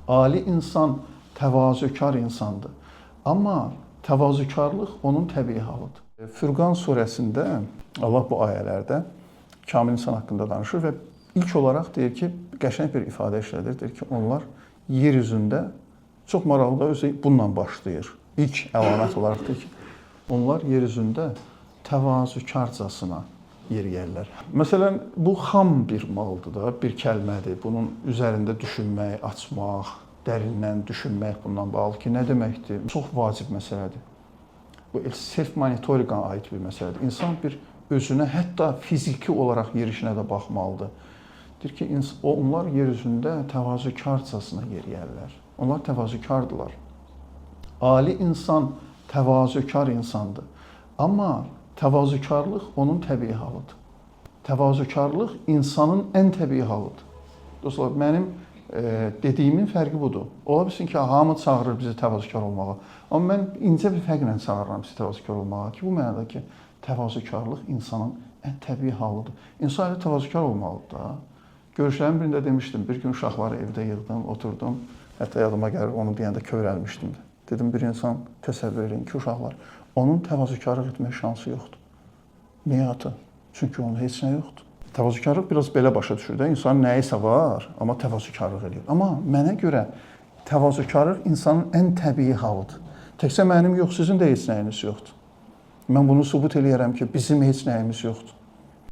Ali insan təvazökar insandır. Amma təvazökarlıq onun təbii halıdır. Fürqan surəsində Allah bu ayələrdə kamil insan haqqında danışır və ilk olaraq deyir ki, qəşəng bir ifadə işlədir. Deyir ki, onlar yer üzündə çox maraqlı da özü bununla başlayır. İlk əlamət olaraq deyir ki, onlar yer üzündə təvazökarcasına yeriyərlər. Məsələn, bu xam bir maldır da, bir kəlmədir. Bunun üzərində düşünmək, açmaq, dərindən düşünmək bundan bağlı ki, nə deməkdir? Çox vacib məsələdir. Bu self-monitoringa aid bir məsələdir. İnsan bir özünə, hətta fiziki olaraq yerişinə də baxmalıdır. Deyir ki, onlar yer üzündə təvazökarcasına yeriyərlər. Onlar təvazökardılar. Ali insan təvazökar insandır. Amma təvazökarlıq onun təbii halıdır. Təvazökarlıq insanın ən təbii halıdır. Dostlar, mənim dediyimin fərqi budur. Ola bilsin ki, hamı çağırır bizi təvazökar olmağa. Amma mən incə bir fərqlə çağırıram bizi təvazökar olmağa ki, bu mənada ki, təvazökarlıq insanın ən təbii halıdır. İnsan elə təvazökar olmalıdır da. Görüşlərin birində demişdim, bir gün uşaqları evdə yığdım, oturdum. Hətta yadıma gəlir, onu deyəndə kövrəlmişdim. Dedim, bir insan təsəvvür edin ki, uşaqlar, onun təvazökarlıq etmək şansı yoxdur. Niyə ata? Çünki onun heç nə yoxdur. Təvazökarlıq biraz belə başa düşür də, insanın nəyisə var, amma təvazökarlıq edir. Amma mənə görə təvazökarlıq insanın ən təbii halıdır. Təkcə mənim yox, sizin də heç nəyiniz yoxdur. Mən bunu sübut eləyərəm ki, bizim heç nəyimiz yoxdur.